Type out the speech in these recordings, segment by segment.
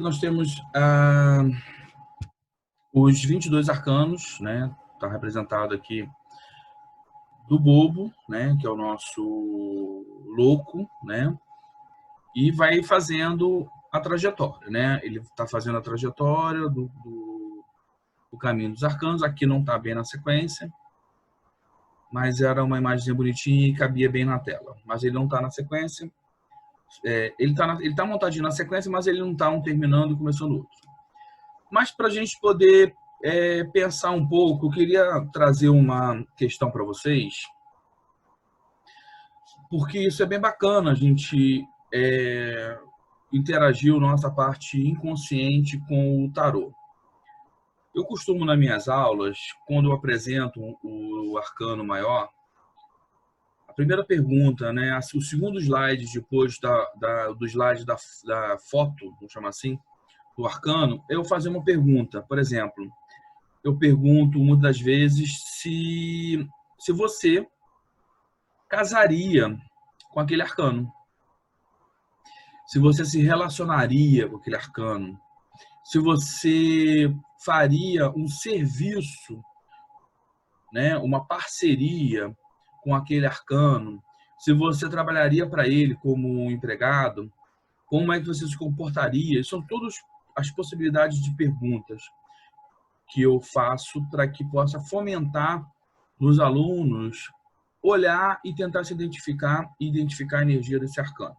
Nós temos os 22 arcanos, né? Está representado aqui do bobo, né? Que é o nosso louco, né? E vai fazendo a trajetória, né? Ele está fazendo a trajetória do caminho dos arcanos. Aqui não está bem na sequência, mas era uma imagem bonitinha e cabia bem na tela. Mas ele não está na sequência. Ele tá montadinho na sequência, mas ele não está um terminando e começando outro. Mas para a gente poder pensar um pouco, eu queria trazer uma questão para vocês, porque isso é bem bacana, a gente interagir nossa parte inconsciente com o tarô. Eu costumo, nas minhas aulas, quando eu apresento o arcano maior, a primeira pergunta, né, o segundo slide depois do slide da foto, vamos chamar assim, do arcano, eu fazer uma pergunta. Por exemplo, eu pergunto muitas das vezes se você casaria com aquele arcano, se você se relacionaria com aquele arcano, se você faria um serviço, né, uma parceria com aquele arcano, se você trabalharia para ele como um empregado, como é que você se comportaria? São todas as possibilidades de perguntas que eu faço para que possa fomentar nos alunos olhar e tentar se identificar e identificar a energia desse arcano.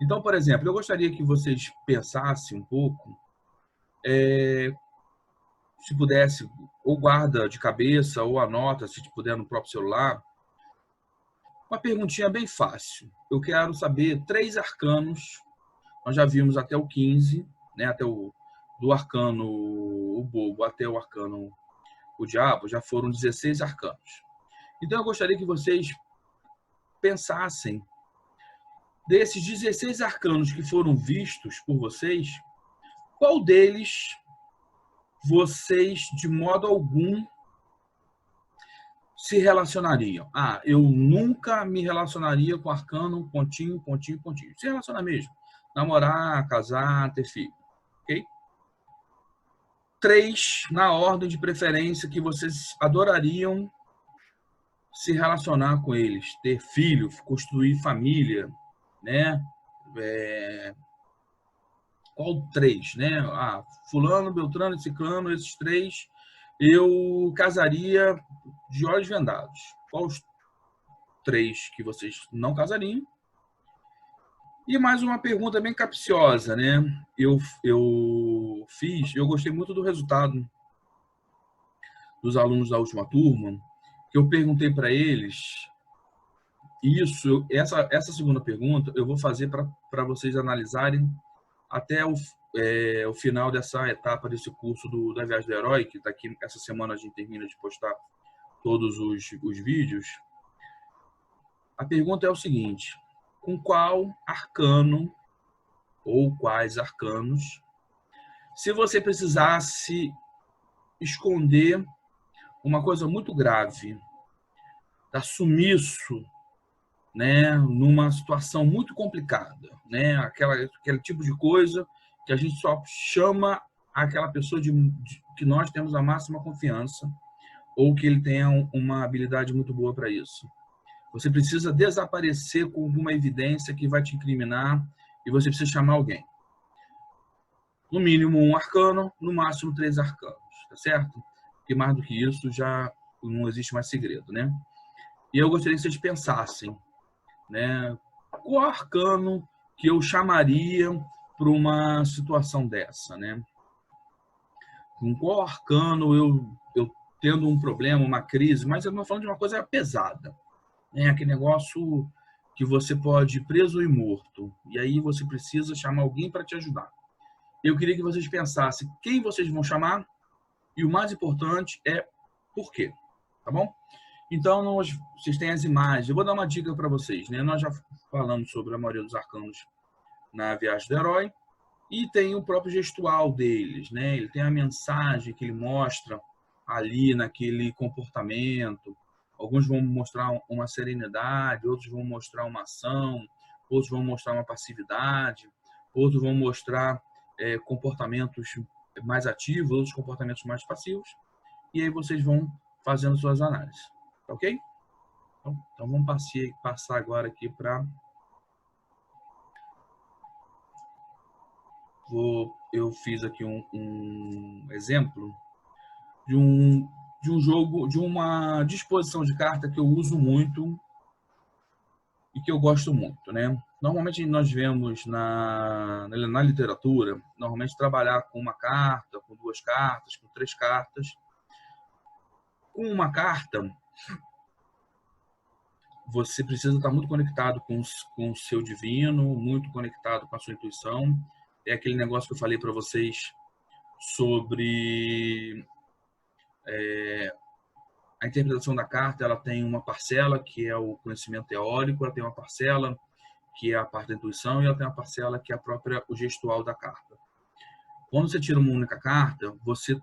Então, por exemplo, eu gostaria que vocês pensassem um pouco, se pudesse, ou guarda de cabeça, ou anota, se puder, no próprio celular, uma perguntinha bem fácil. Eu quero saber 3 arcanos, nós já vimos até o 15, né, até do arcano o bobo até o arcano o diabo, já foram 16 arcanos. Então, eu gostaria que vocês pensassem, desses 16 arcanos que foram vistos por vocês, qual deles vocês, de modo algum, se relacionariam? Eu nunca me relacionaria com arcano, pontinho, pontinho, pontinho. Se relacionar mesmo. Namorar, casar, ter filho. Ok? 3, na ordem de preferência, que vocês adorariam se relacionar com eles. Ter filho, construir família, né? Qual 3, né? Fulano, Beltrano e Ciclano, esses 3, eu casaria de olhos vendados. Qual os 3 que vocês não casariam? E mais uma pergunta bem capciosa, né? Eu gostei muito do resultado dos alunos da última turma, que eu perguntei para eles essa segunda pergunta eu vou fazer para vocês analisarem até o final dessa etapa desse curso da Viagem do Herói, que está aqui. Essa semana a gente termina de postar todos os vídeos. A pergunta é o seguinte: com qual arcano ou quais arcanos, se você precisasse esconder uma coisa muito grave, tá sumiço, né, numa situação muito complicada, né, aquele tipo de coisa que a gente só chama aquela pessoa que nós temos a máxima confiança, ou que ele tenha uma habilidade muito boa para isso. Você precisa desaparecer com alguma evidência que vai te incriminar e você precisa chamar alguém. No mínimo 1 arcano, no máximo 3 arcanos, tá certo? Porque mais do que isso já não existe mais segredo, né? E eu gostaria que vocês pensassem, né? Qual arcano que eu chamaria para uma situação dessa, né? Com qual arcano eu tendo um problema, uma crise, mas eu não estou falando de uma coisa pesada, né? Aquele negócio que você pode ir preso e morto, e aí você precisa chamar alguém para te ajudar. Eu queria que vocês pensassem quem vocês vão chamar e o mais importante é por quê, tá bom? Então, vocês têm as imagens. Eu vou dar uma dica para vocês, né? Nós já falamos sobre a maioria dos arcanos na Viagem do Herói e tem o próprio gestual deles, né? Ele tem a mensagem que ele mostra ali naquele comportamento. Alguns vão mostrar uma serenidade, outros vão mostrar uma ação, outros vão mostrar uma passividade, outros vão mostrar comportamentos mais ativos, outros comportamentos mais passivos, e aí vocês vão fazendo suas análises, tá ok? Então vamos passar agora aqui para... Eu fiz aqui um exemplo de um jogo, de uma disposição de carta que eu uso muito e que eu gosto muito, né? Normalmente nós vemos na literatura, normalmente trabalhar com uma carta, com duas cartas, com três cartas. Com uma carta, você precisa estar muito conectado com o seu divino, muito conectado com a sua intuição. É aquele negócio que eu falei para vocês sobre a interpretação da carta. Ela tem uma parcela que é o conhecimento teórico, ela tem uma parcela que é a parte da intuição, e ela tem uma parcela que é o gestual da carta. Quando você tira uma única carta, você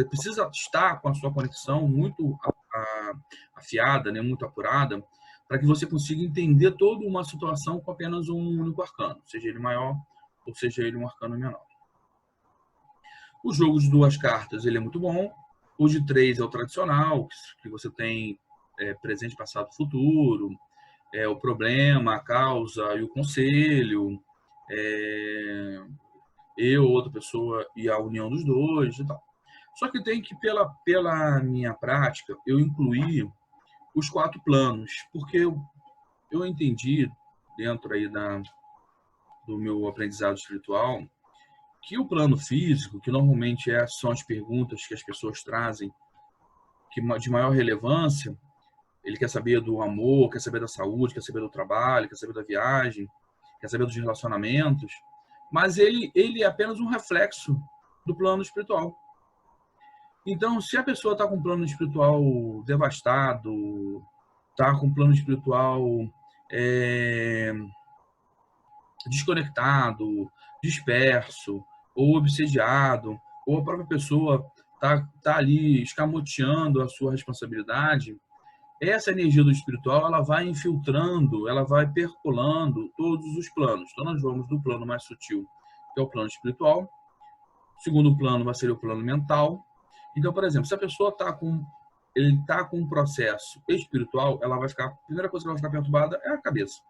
precisa estar com a sua conexão muito afiada, né, muito apurada, para que você consiga entender toda uma situação com apenas um único arcano, seja ele maior ou seja ele um arcano menor. O jogo de duas cartas ele é muito bom. O de três é o tradicional, que você tem presente, passado, futuro, o problema, a causa e o conselho, eu, outra pessoa e a união dos dois e tal. Só que tem que, pela minha prática, eu incluí os 4 planos, porque eu entendi, dentro aí do meu aprendizado espiritual, que o plano físico, que normalmente são as perguntas que as pessoas trazem, que de maior relevância, ele quer saber do amor, quer saber da saúde, quer saber do trabalho, quer saber da viagem, quer saber dos relacionamentos, mas ele é apenas um reflexo do plano espiritual. Então, se a pessoa está com um plano espiritual devastado, está com um plano espiritual desconectado, disperso, ou obsediado, ou a própria pessoa tá ali escamoteando a sua responsabilidade, essa energia do espiritual ela vai infiltrando, ela vai percolando todos os planos. Então, nós vamos do plano mais sutil, que é o plano espiritual. O segundo plano vai ser o plano mental. Então, por exemplo, se a pessoa está com um processo espiritual, ela vai ficar, a primeira coisa que ela vai ficar perturbada é a cabeça.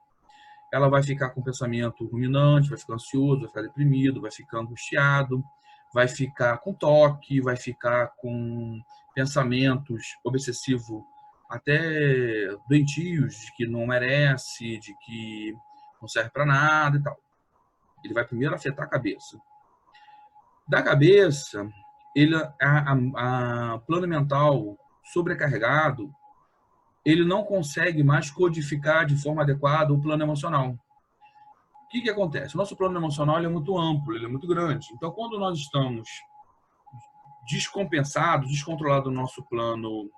Ela vai ficar com pensamento ruminante, vai ficar ansioso, vai ficar deprimido, vai ficar angustiado, vai ficar com toque, vai ficar com pensamentos obsessivos, até doentios, de que não merece, de que não serve para nada e tal. Ele vai primeiro afetar a cabeça. Da cabeça, a plano mental sobrecarregado, ele não consegue mais codificar de forma adequada o plano emocional. O que acontece? O nosso plano emocional ele é muito amplo, ele é muito grande. Então, quando nós estamos descompensados, descontrolados no nosso plano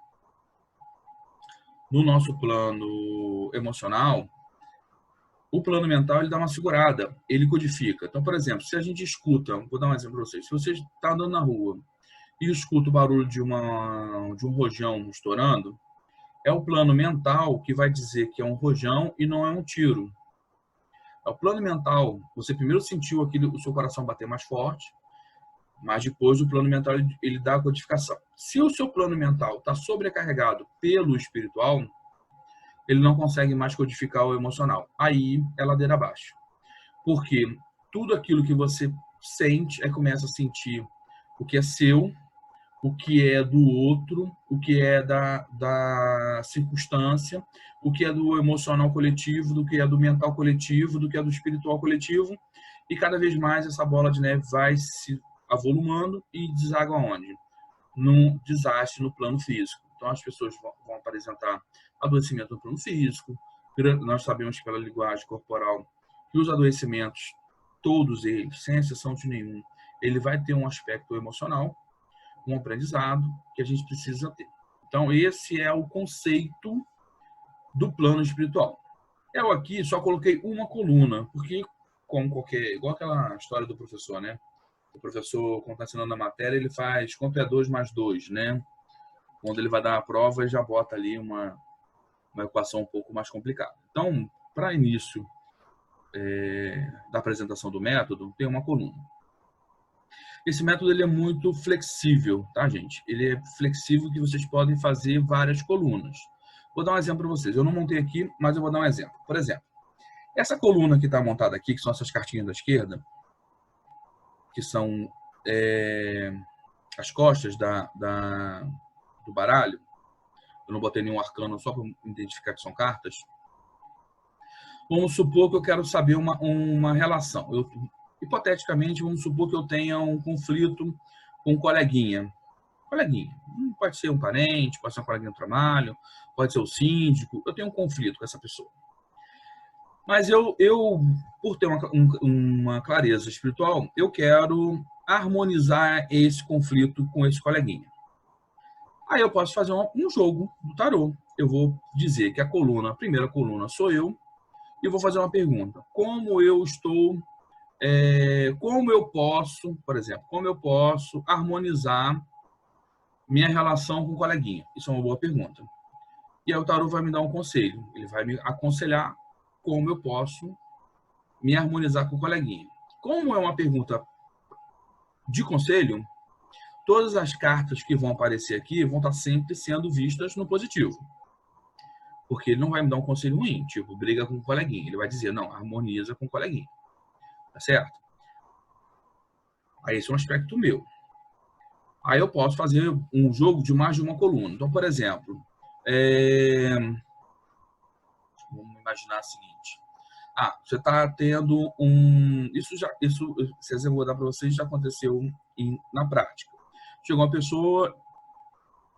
emocional, o plano mental ele dá uma segurada, ele codifica. Então, por exemplo, se a gente escuta, vou dar um exemplo para vocês, se você está andando na rua e escuta o barulho de um rojão estourando, é o plano mental que vai dizer que é um rojão e não é um tiro. É o plano mental, você primeiro sentiu o seu coração bater mais forte, mas depois o plano mental ele dá a codificação. Se o seu plano mental está sobrecarregado pelo espiritual, ele não consegue mais codificar o emocional. Aí é ladeira abaixo. Porque tudo aquilo que você sente, começa a sentir o que é seu, o que é do outro, o que é da circunstância, o que é do emocional coletivo, do que é do mental coletivo, do que é do espiritual coletivo, e cada vez mais essa bola de neve vai se avolumando e deságua onde? Num desastre no plano físico. Então as pessoas vão apresentar adoecimento no plano físico. Nós sabemos pela linguagem corporal que os adoecimentos, todos eles, sem exceção de nenhum, ele vai ter um aspecto emocional, um aprendizado que a gente precisa ter. Então, esse é o conceito do plano espiritual. Eu aqui só coloquei uma coluna, porque, igual aquela história do professor, né? O professor, quando está ensinando a matéria, ele faz quanto é 2 mais 2, né? Quando ele vai dar a prova, ele já bota ali uma equação um pouco mais complicada. Então, para início da apresentação do método, tem uma coluna. Esse método ele é muito flexível, tá, gente? Ele é flexível que vocês podem fazer várias colunas. Vou dar um exemplo para vocês. Eu não montei aqui, mas eu vou dar um exemplo. Por exemplo, essa coluna que está montada aqui, que são essas cartinhas da esquerda, que são as costas do baralho. Eu não botei nenhum arcano só para identificar que são cartas. Vamos supor que eu quero saber uma relação. Hipoteticamente, vamos supor que eu tenha um conflito com um coleguinha. Pode ser um parente, pode ser um coleguinha do trabalho, pode ser o síndico. Eu tenho um conflito com essa pessoa. Mas eu por ter uma clareza espiritual, eu quero harmonizar esse conflito com esse coleguinha. Aí eu posso fazer um jogo do tarô. Eu vou dizer que a primeira coluna sou eu, e vou fazer uma pergunta. Como eu posso, por exemplo, como eu posso harmonizar minha relação com o coleguinha? Isso é uma boa pergunta. E aí o tarô vai me dar um conselho. Ele vai me aconselhar como eu posso me harmonizar com o coleguinha. Como é uma pergunta de conselho, todas as cartas que vão aparecer aqui vão estar sempre sendo vistas no positivo. Porque ele não vai me dar um conselho ruim, tipo, briga com o coleguinha. Ele vai dizer, não, harmoniza com o coleguinha. Tá certo? Aí esse é um aspecto meu. Aí eu posso fazer um jogo de mais de uma coluna. Então, por exemplo, vamos imaginar o seguinte. Você está tendo se eu vou dar para vocês, já aconteceu na prática. Chegou uma pessoa,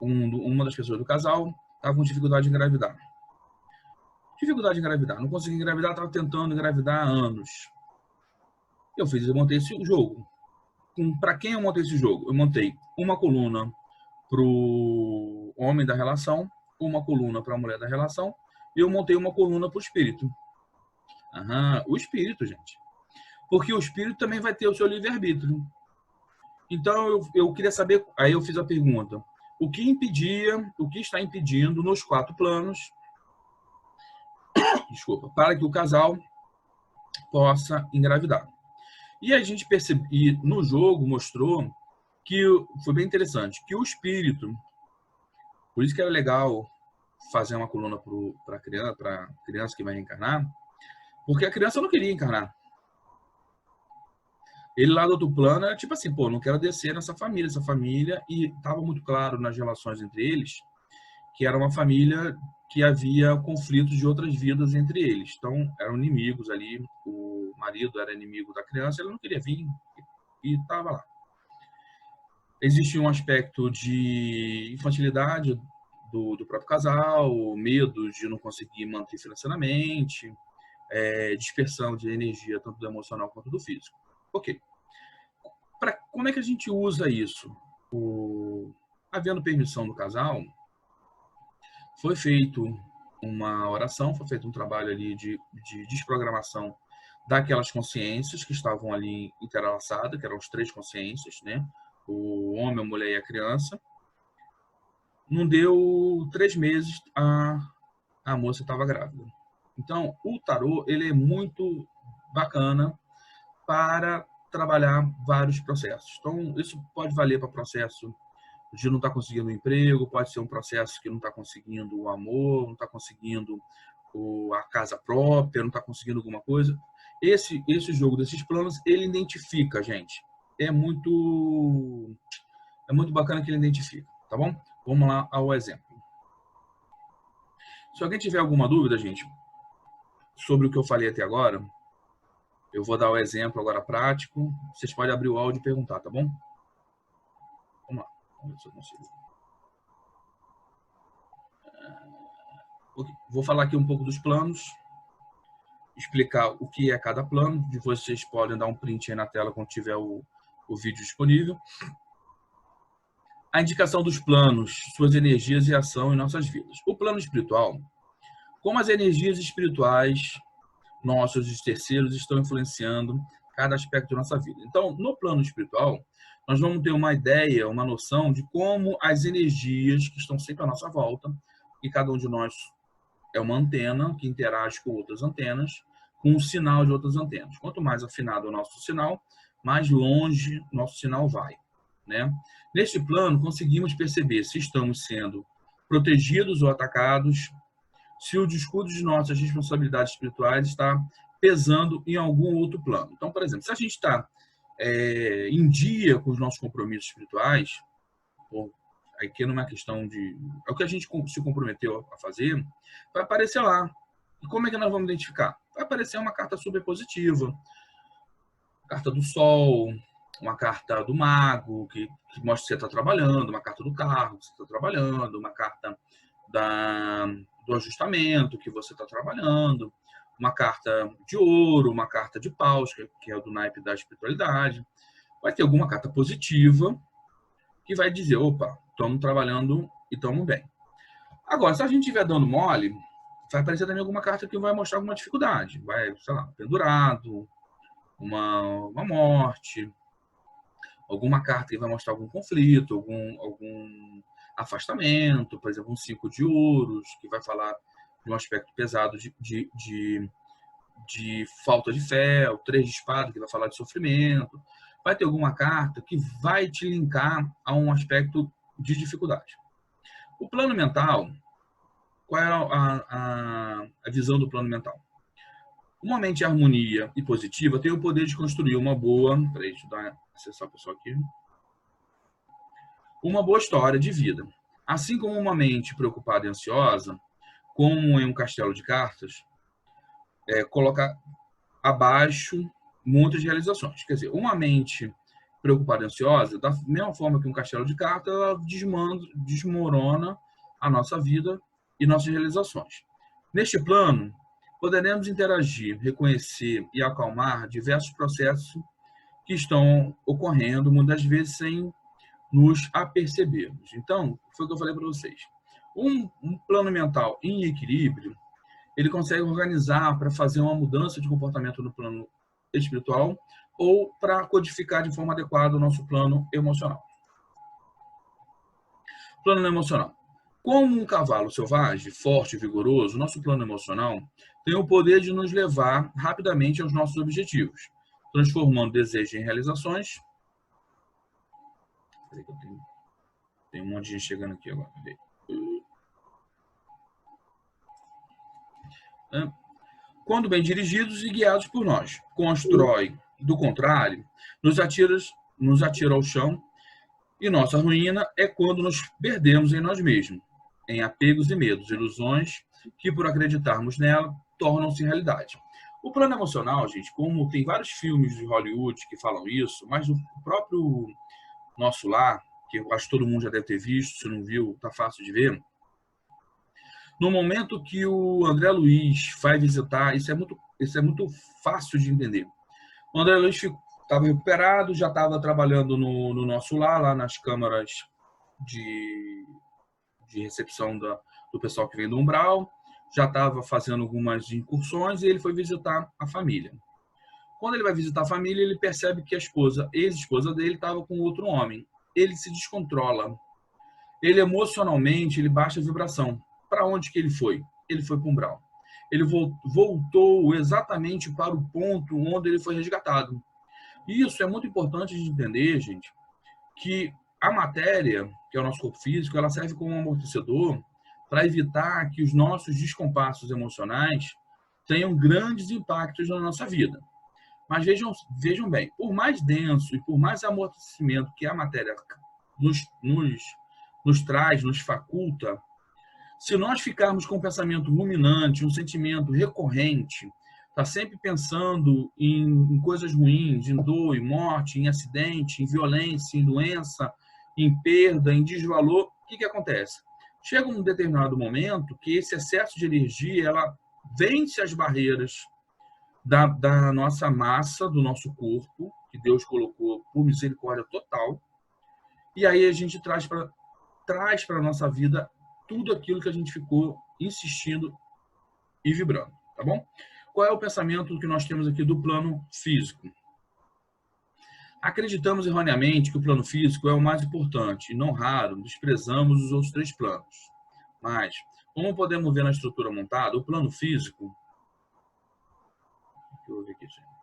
uma das pessoas do casal, estava com dificuldade de engravidar. Não conseguia engravidar, estava tentando engravidar há anos. Eu montei esse jogo. Para quem eu montei esse jogo? Eu montei uma coluna para o homem da relação, uma coluna para a mulher da relação, e eu montei uma coluna para o espírito. O espírito, gente. Porque o espírito também vai ter o seu livre-arbítrio. Então, eu queria saber, aí eu fiz a pergunta, o que está impedindo nos 4 planos, para que o casal possa engravidar. E a gente percebeu, no jogo mostrou que foi bem interessante, que o espírito, por isso que era legal fazer uma coluna para a criança que vai reencarnar, porque a criança não queria encarnar. Ele lá do outro plano era tipo assim, não quero descer nessa família, e estava muito claro nas relações entre eles que era uma família que havia conflitos de outras vidas entre eles. Então, eram inimigos ali, o marido era inimigo da criança, ele não queria vir e estava lá. Existia um aspecto de infantilidade do próprio casal, medo de não conseguir manter financeiramente, dispersão de energia, tanto do emocional quanto do físico. Ok. Como é que a gente usa isso? Havendo permissão do casal, foi feito uma oração, foi feito um trabalho ali de desprogramação daquelas consciências que estavam ali interlaçadas, que eram as 3 consciências, né? O homem, a mulher e a criança. Não deu 3 meses, a moça estava grávida. Então, o tarô ele é muito bacana para trabalhar vários processos. Então, isso pode valer para processo de não estar conseguindo um emprego, pode ser um processo que não está conseguindo o amor, não está conseguindo a casa própria, não está conseguindo alguma coisa. Esse jogo desses planos, ele identifica, gente. É muito bacana que ele identifica, tá bom? Vamos lá ao exemplo. Se alguém tiver alguma dúvida, gente, sobre o que eu falei até agora, eu vou dar o exemplo agora prático. Vocês podem abrir o áudio e perguntar, tá bom? Vamos lá. Vamos ver se eu consigo. Vou falar aqui um pouco dos planos, explicar o que é cada plano. Vocês podem dar um print aí na tela quando tiver o vídeo disponível. A indicação dos planos, suas energias e ação em nossas vidas. O plano espiritual, como as energias espirituais nossas, dos terceiros, estão influenciando cada aspecto da nossa vida. Então, no plano espiritual, nós vamos ter uma ideia, uma noção de como as energias que estão sempre à nossa volta, e cada um de nós é uma antena que interage com outras antenas, com o sinal de outras antenas. Quanto mais afinado é o nosso sinal, mais longe nosso sinal vai, né? Neste plano, conseguimos perceber se estamos sendo protegidos ou atacados, se o descuido de nossas responsabilidades espirituais está pesando em algum outro plano. Então, por exemplo, se a gente está em dia com os nossos compromissos espirituais, aqui não é uma questão de... É o que a gente se comprometeu a fazer, vai aparecer lá. E como é que nós vamos identificar? Vai aparecer uma carta super positiva, carta do Sol, uma carta do Mago, que mostra que você está trabalhando, uma carta do Carro, que você está trabalhando, uma carta do ajustamento, que você está trabalhando, uma carta de ouro, uma carta de paus, que é do naipe da espiritualidade. Vai ter alguma carta positiva que vai dizer, opa, estamos trabalhando e estamos bem. Agora, se a gente estiver dando mole, vai aparecer também alguma carta que vai mostrar alguma dificuldade. Vai, sei lá, pendurado, uma morte, alguma carta que vai mostrar algum conflito, algum afastamento, por exemplo, um 5 de ouros, que vai falar de um aspecto pesado de falta de fé, o 3 de espada, que vai falar de sofrimento. Vai ter alguma carta que vai te linkar a um aspecto de dificuldade. O plano mental, qual é a visão do plano mental? Uma mente em harmonia e positiva tem o poder de construir uma boa... Peraí, deixa eu dar acessar o pessoal aqui. Uma boa história de vida. Assim como uma mente preocupada e ansiosa, como em um castelo de cartas, coloca abaixo muitas realizações. Quer dizer, uma mente preocupada e ansiosa, da mesma forma que um castelo de cartas, ela desmorona a nossa vida e nossas realizações. Neste plano, poderemos interagir, reconhecer e acalmar diversos processos que estão ocorrendo, muitas vezes sem nos apercebermos. Então, foi o que eu falei para vocês. Um plano mental em equilíbrio, ele consegue organizar para fazer uma mudança de comportamento no plano espiritual ou para codificar de forma adequada o nosso plano emocional. Plano emocional. Como um cavalo selvagem, forte e vigoroso, nosso plano emocional tem o poder de nos levar rapidamente aos nossos objetivos, transformando desejos em realizações. Tem um monte de gente chegando aqui agora. Quando bem dirigidos e guiados por nós. Constrói, do contrário, nos atira ao chão, e nossa ruína é quando nos perdemos em nós mesmos, em apegos e medos, ilusões que, por acreditarmos nela, tornam-se realidade. O plano emocional, gente, como tem vários filmes de Hollywood que falam isso, mas o próprio Nosso Lar, que eu acho que todo mundo já deve ter visto, se não viu, tá fácil de ver. No momento que o André Luiz vai visitar, isso é muito fácil de entender. O André Luiz estava recuperado, já estava trabalhando no Nosso Lar, lá nas câmaras de recepção do pessoal que vem do Umbral, já estava fazendo algumas incursões e ele foi visitar a família. Quando ele vai visitar a família, ele percebe que a ex-esposa dele estava com outro homem. Ele se descontrola. Ele emocionalmente, ele baixa a vibração. Para onde que ele foi? Ele foi para o Umbral. Ele voltou exatamente para o ponto onde ele foi resgatado. E isso é muito importante de entender, gente, que a matéria, que é o nosso corpo físico, ela serve como um amortecedor para evitar que os nossos descompassos emocionais tenham grandes impactos na nossa vida. Mas vejam bem, por mais denso e por mais amortecimento que a matéria nos traz, nos faculta, se nós ficarmos com um pensamento ruminante, um sentimento recorrente, está sempre pensando em coisas ruins, em dor, em morte, em acidente, em violência, em doença, em perda, em desvalor, o que acontece? Chega um determinado momento que esse excesso de energia ela vence as barreiras da nossa massa, do nosso corpo, que Deus colocou por misericórdia total, e aí a gente traz para a nossa vida tudo aquilo que a gente ficou insistindo e vibrando, tá bom? Qual é o pensamento que nós temos aqui do plano físico? Acreditamos erroneamente que o plano físico é o mais importante e, não raro, desprezamos os outros 3 planos. Mas, como podemos ver na estrutura montada, o plano físico Deixa eu ver aqui, gente.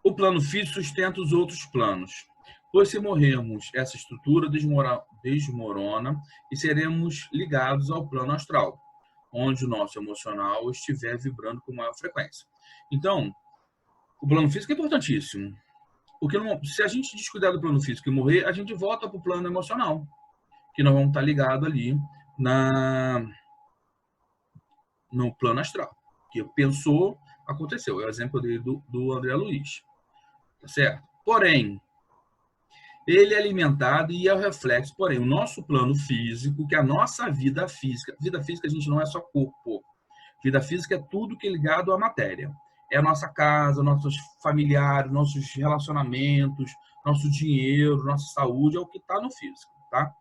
O plano físico sustenta os outros planos. Pois se morrermos, essa estrutura desmorona e seremos ligados ao plano astral, onde o nosso emocional estiver vibrando com maior frequência. Então, o plano físico é importantíssimo. Porque se a gente descuidar do plano físico e morrer, a gente volta para o plano emocional, que nós vamos estar ligados ali no plano astral. Que pensou, aconteceu. É o exemplo dele do André Luiz. Tá certo? Porém, ele é alimentado e é o reflexo. Porém, o nosso plano físico, que é a nossa vida física. Vida física, a gente não é só corpo. Vida física é tudo que é ligado à matéria. É a nossa casa, nossos familiares, nossos relacionamentos, nosso dinheiro, nossa saúde, é o que está no físico, tá?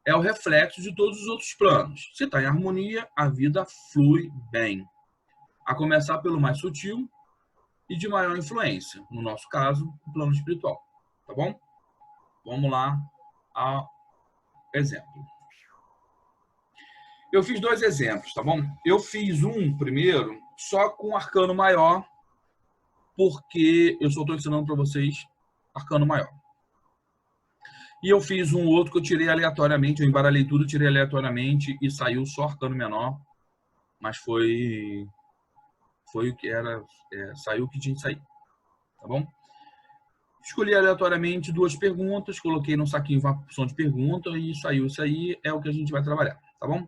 É o reflexo de todos os outros planos. Se está em harmonia, a vida flui bem. A começar pelo mais sutil e de maior influência. No nosso caso, o plano espiritual. Tá bom? Vamos lá ao exemplo. Eu fiz 2 exemplos, tá bom? Eu fiz um primeiro só com arcano maior, porque eu só estou ensinando para vocês arcano maior. E eu fiz um outro que eu tirei aleatoriamente, eu embaralhei tudo, tirei aleatoriamente e saiu só arcano menor, mas foi o que era, saiu o que tinha que sair, tá bom? Escolhi aleatoriamente 2 perguntas, coloquei no saquinho uma opção de pergunta e saiu isso aí, é o que a gente vai trabalhar, tá bom?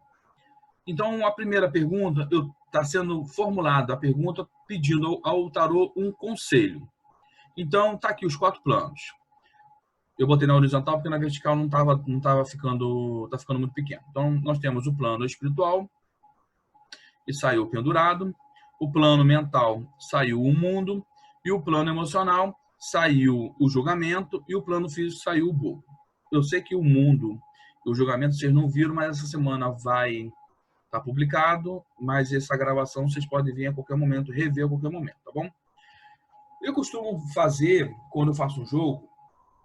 Então, a primeira pergunta, está sendo formulada a pergunta pedindo ao tarô um conselho. Então, tá aqui os 4 planos. Eu botei na horizontal porque na vertical não tava ficando, tá ficando muito pequeno. Então, nós temos o plano espiritual, que saiu pendurado, o plano mental saiu o mundo, e o plano emocional saiu o julgamento, e o plano físico saiu o bobo. Eu sei que o mundo, o julgamento vocês não viram, mas essa semana vai estar publicado, mas essa gravação vocês podem vir a qualquer momento, rever a qualquer momento, tá bom? Eu fazer, quando eu faço um jogo,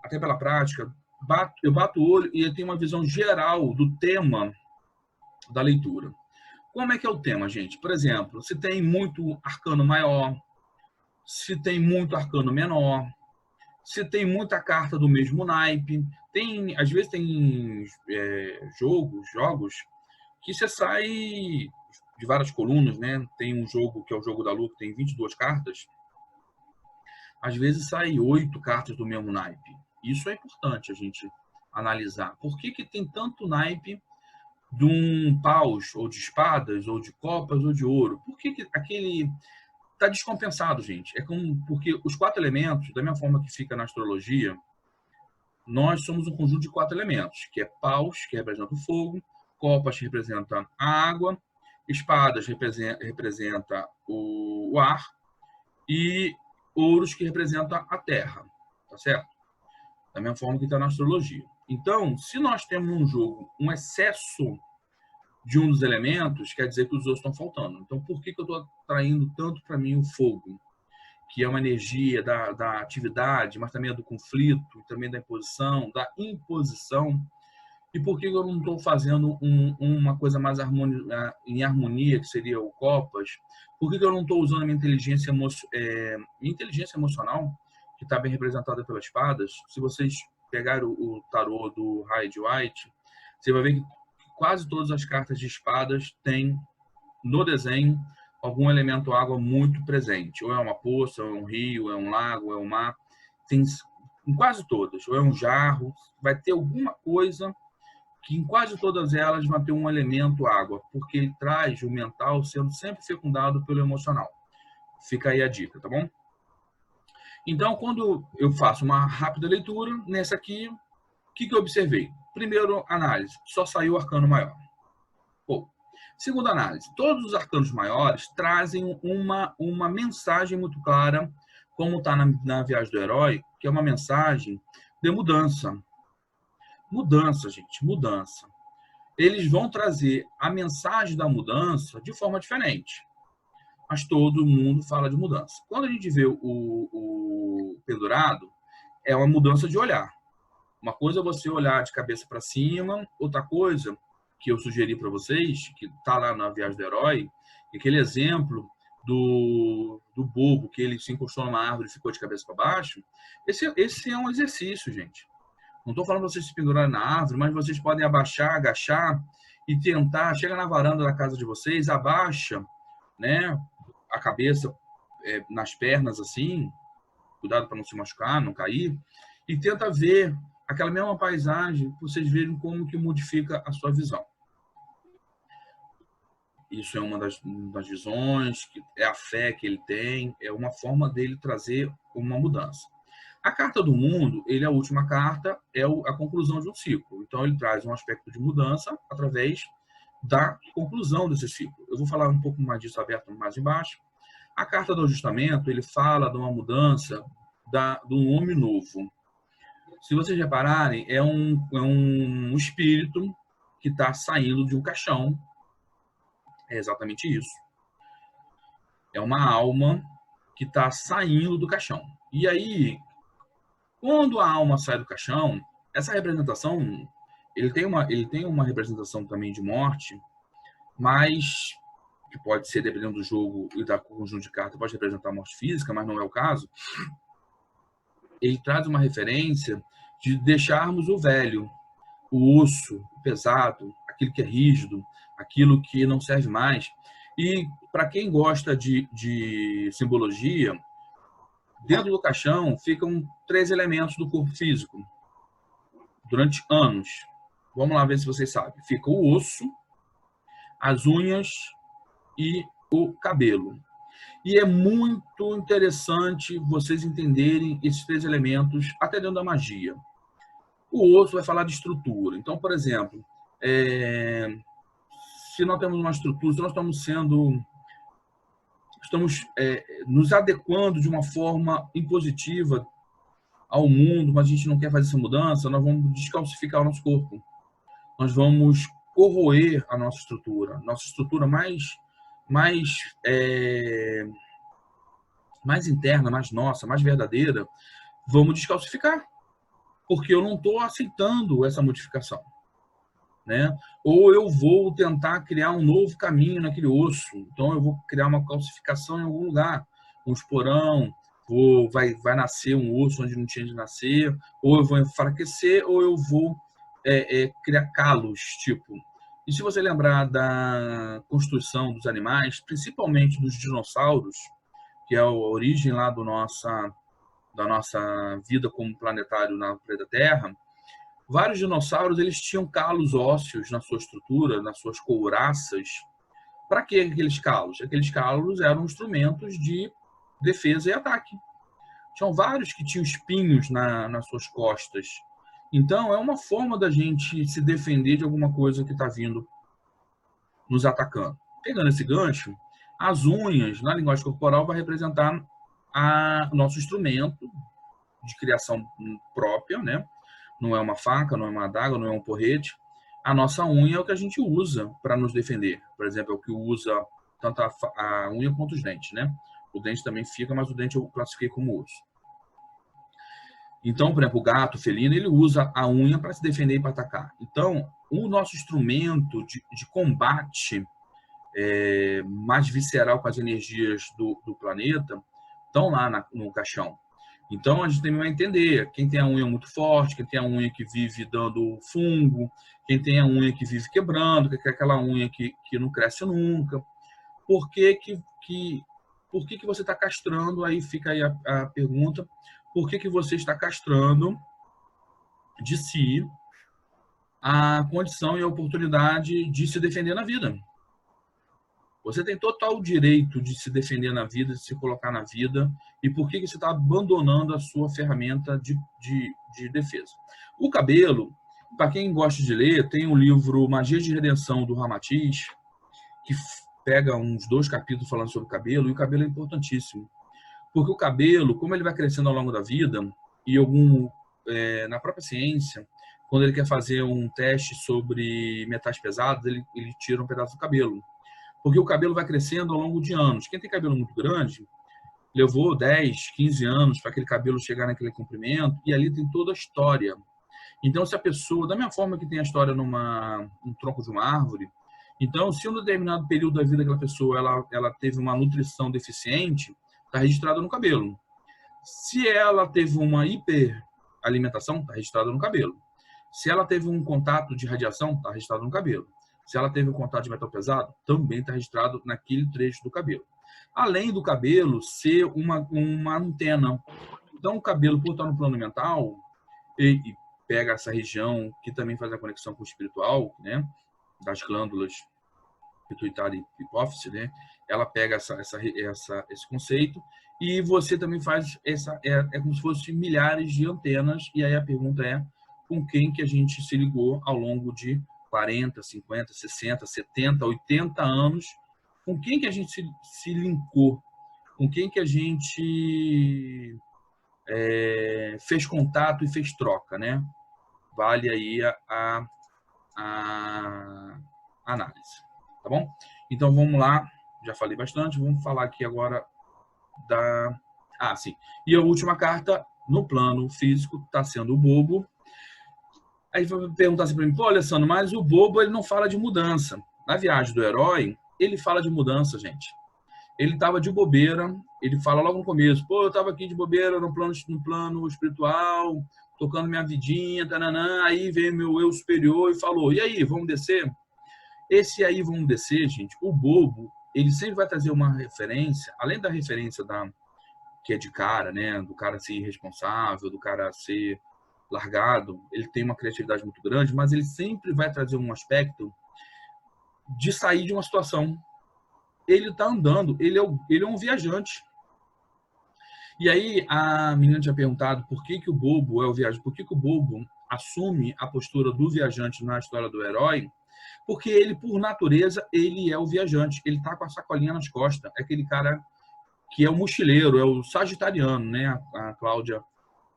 até pela prática, eu bato o olho e eu tenho uma visão geral do tema da leitura. Como é que é o tema, gente? Por exemplo, se tem muito arcano maior, se tem muito arcano menor, se tem muita carta do mesmo naipe. Às vezes tem jogos que você sai de várias colunas, né? Tem um jogo que é o jogo da Lua, que tem 22 cartas. Às vezes sai 8 cartas do mesmo naipe. Isso é importante a gente analisar. Por que tem tanto naipe de um paus, ou de espadas, ou de copas, ou de ouro? Por que aquele está descompensado, gente? Porque os 4 elementos, da mesma forma que fica na astrologia, nós somos um conjunto de 4 elementos, que é paus, que representa o fogo, copas, que representa a água, espadas, representa o ar, e ouros, que representa a terra, tá certo? Da mesma forma que está na astrologia. Então, se nós temos um jogo, um excesso de um dos elementos, quer dizer que os outros estão faltando. Então, por que eu estou atraindo tanto para mim o fogo? Que é uma energia da atividade, mas também é do conflito, também da imposição, da imposição. E por que eu não estou fazendo uma coisa mais em harmonia, que seria o Copas? Por que eu não estou usando a minha inteligência emocional, que está bem representada pelas espadas? Se vocês pegarem o tarô do Rider-Waite, você vai ver que quase todas as cartas de espadas têm no desenho algum elemento água muito presente. Ou é uma poça, ou é um rio, ou é um lago, ou é um mar. Tem em quase todas. Ou é um jarro. Vai ter alguma coisa que em quase todas elas vai ter um elemento água, porque ele traz o mental sendo sempre fecundado pelo emocional. Fica aí a dica, tá bom? Então, quando eu faço uma rápida leitura, nessa aqui, o que eu observei? Primeiro, análise. Só saiu o arcano maior. Pô. Segunda análise. Todos os arcanos maiores trazem uma mensagem muito clara, como está na Viagem do Herói, que é uma mensagem de mudança. Mudança, gente, mudança. Eles vão trazer a mensagem da mudança de forma diferente. Mas todo mundo fala de mudança. Quando a gente vê o pendurado, é uma mudança de olhar. Uma coisa é você olhar de cabeça para cima, outra coisa que eu sugeri para vocês, que está lá na Viagem do Herói, Aquele exemplo do bobo que ele se encostou numa árvore e ficou de cabeça para baixo, esse é um exercício, gente. Não estou falando para vocês se pendurarem na árvore, mas vocês podem abaixar, agachar e tentar, chega na varanda da casa de vocês, abaixa, né, a cabeça nas pernas assim, cuidado para não se machucar, não cair, e tenta ver aquela mesma paisagem, para vocês verem como que modifica a sua visão. Isso é uma das visões, que é a fé que ele tem, é uma forma dele trazer uma mudança. A carta do mundo, ele é a última carta, é a conclusão de um ciclo. Então, ele traz um aspecto de mudança através da conclusão desse ciclo. Eu vou falar um pouco mais disso aberto mais embaixo. A carta do ajustamento, ele fala de uma mudança de um homem novo. Se vocês repararem, é um espírito que está saindo de um caixão. É exatamente isso. É uma alma que está saindo do caixão. E aí, quando a alma sai do caixão, essa representação, ele tem uma representação também de morte, mas que pode ser, dependendo do jogo e da conjunto de cartas, pode representar morte física, mas não é o caso. Ele traz uma referência de deixarmos o velho, o osso, o pesado, aquilo que é rígido, aquilo que não serve mais. E para quem gosta de simbologia, dentro do caixão ficam 3 elementos do corpo físico durante anos. Vamos lá ver se vocês sabem. Fica o osso, as unhas e o cabelo. E é muito interessante vocês entenderem esses 3 elementos até dentro da magia. O osso vai falar de estrutura. Então, por exemplo, se nós temos uma estrutura, se nós estamos nos adequando de uma forma impositiva ao mundo, mas a gente não quer fazer essa mudança, nós vamos descalcificar o nosso corpo. Nós vamos corroer a nossa estrutura mais interna, mais nossa, mais verdadeira, vamos descalcificar, porque eu não estou aceitando essa modificação, né? Ou eu vou tentar criar um novo caminho naquele osso, então eu vou criar uma calcificação em algum lugar, um esporão, vai nascer um osso onde não tinha de nascer, ou eu vou enfraquecer, ou eu vou criar calos, tipo. E se você lembrar da construção dos animais, principalmente dos dinossauros, que é a origem lá da nossa vida como planetário na planeta Terra, vários dinossauros eles tinham calos ósseos na sua estrutura, nas suas couraças. Para que aqueles calos? Aqueles calos eram instrumentos de defesa e ataque. Tinham vários que tinham espinhos nas suas costas. Então, é uma forma da gente se defender de alguma coisa que está vindo nos atacando. Pegando esse gancho, as unhas, na linguagem corporal, vai representar o nosso instrumento de criação própria, né? Não é uma faca, não é uma adaga, não é um porrete. A nossa unha é o que a gente usa para nos defender. Por exemplo, é o que usa tanto a unha quanto os dentes, né? O dente também fica, mas o dente eu classifiquei como osso. Então, por exemplo, o gato, o felino, ele usa a unha para se defender e para atacar. Então, o nosso instrumento de combate mais visceral com as energias do planeta estão lá no caixão. Então, a gente também vai entender quem tem a unha muito forte, quem tem a unha que vive dando fungo, quem tem a unha que vive quebrando, que é aquela unha que não cresce nunca. Por que você está castrando? Aí fica aí a pergunta. Por que você está castrando de si a condição e a oportunidade de se defender na vida? Você tem total direito de se defender na vida, de se colocar na vida. E por que você está abandonando a sua ferramenta de defesa? O cabelo, para quem gosta de ler, tem o livro Magia de Redenção, do Ramatiz, que pega uns 2 capítulos falando sobre o cabelo, e o cabelo é importantíssimo. Porque o cabelo, como ele vai crescendo ao longo da vida, e na própria ciência, quando ele quer fazer um teste sobre metais pesados, ele tira um pedaço do cabelo. Porque o cabelo vai crescendo ao longo de anos. Quem tem cabelo muito grande, levou 10, 15 anos para aquele cabelo chegar naquele comprimento, e ali tem toda a história. Então, se a pessoa, da mesma forma que tem a história num tronco de uma árvore, Então, se em um determinado período da vida daquela pessoa ela teve uma nutrição deficiente, está registrado no cabelo. Se ela teve uma hiperalimentação, está registrado no cabelo. Se ela teve um contato de radiação, está registrado no cabelo. Se ela teve um contato de metal pesado, também está registrado naquele trecho do cabelo. Além do cabelo ser uma antena. Então, o cabelo, por estar no plano mental, e pega essa região que também faz a conexão com o espiritual, né, das glândulas pituitária e hipófise, né, ela pega esse conceito e você também faz é como se fosse milhares de antenas. E aí a pergunta é com quem que a gente se ligou ao longo de 40, 50, 60, 70, 80 anos, com quem que a gente se linkou, com quem que a gente fez contato e fez troca, né? Vale aí a análise, tá bom? Então vamos lá, já falei bastante, vamos falar aqui agora da... sim. E a última carta, no plano físico, está sendo o bobo. Aí vai perguntar assim para mim, pô, Alessandro, mas o bobo ele não fala de mudança. Na viagem do herói, ele fala de mudança, gente. Ele estava de bobeira, ele fala logo no começo, pô, eu estava aqui de bobeira no plano espiritual, tocando minha vidinha, tananã, aí veio meu eu superior e falou, e aí, vamos descer? Esse aí, vamos descer, gente, o bobo, ele sempre vai trazer uma referência, além da referência que é de cara, né, do cara ser irresponsável, do cara ser largado, ele tem uma criatividade muito grande, mas ele sempre vai trazer um aspecto de sair de uma situação. Ele está andando, ele é um viajante. E aí a menina tinha perguntado por que o bobo é o viajante, por que o bobo assume a postura do viajante na história do herói, porque ele, por natureza, ele é o viajante, ele está com a sacolinha nas costas, é aquele cara que é o mochileiro, é o sagitariano, né? A Cláudia,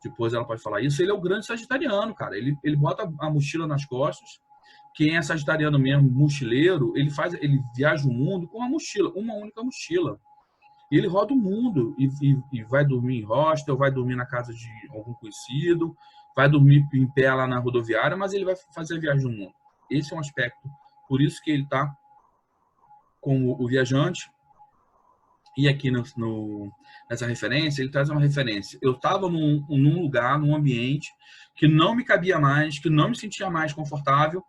depois ela pode falar isso, ele é o grande sagitariano, cara, ele bota a mochila nas costas. Quem é sagitariano mesmo, mochileiro, ele viaja o mundo com uma mochila, uma única mochila. E ele roda o mundo e vai dormir em hostel, vai dormir na casa de algum conhecido, vai dormir em pé lá na rodoviária, mas ele vai fazer a viagem no mundo. Esse é um aspecto. Por isso que ele está como o viajante. E aqui nessa referência, ele traz uma referência. Eu estava num lugar, num ambiente que não me cabia mais, que não me sentia mais confortável,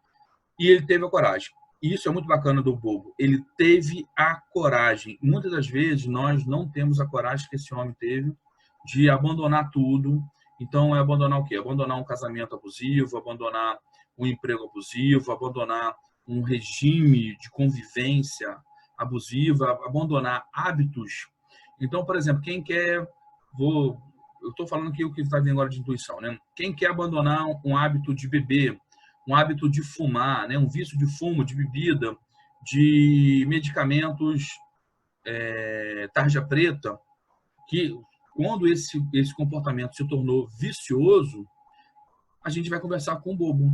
e ele teve a coragem. Isso é muito bacana do bobo. Ele teve a coragem. Muitas das vezes nós não temos a coragem que esse homem teve de abandonar tudo. Então é abandonar o quê? Abandonar um casamento abusivo, abandonar um emprego abusivo, abandonar um regime de convivência abusiva, abandonar hábitos. Então, por exemplo, quem quer... eu estou falando aqui o que está vindo agora de intuição, né? Quem quer abandonar um hábito de beber, um hábito de fumar, né? Um vício de fumo, de bebida, de medicamentos tarja preta, que quando esse comportamento se tornou vicioso, a gente vai conversar com o bobo.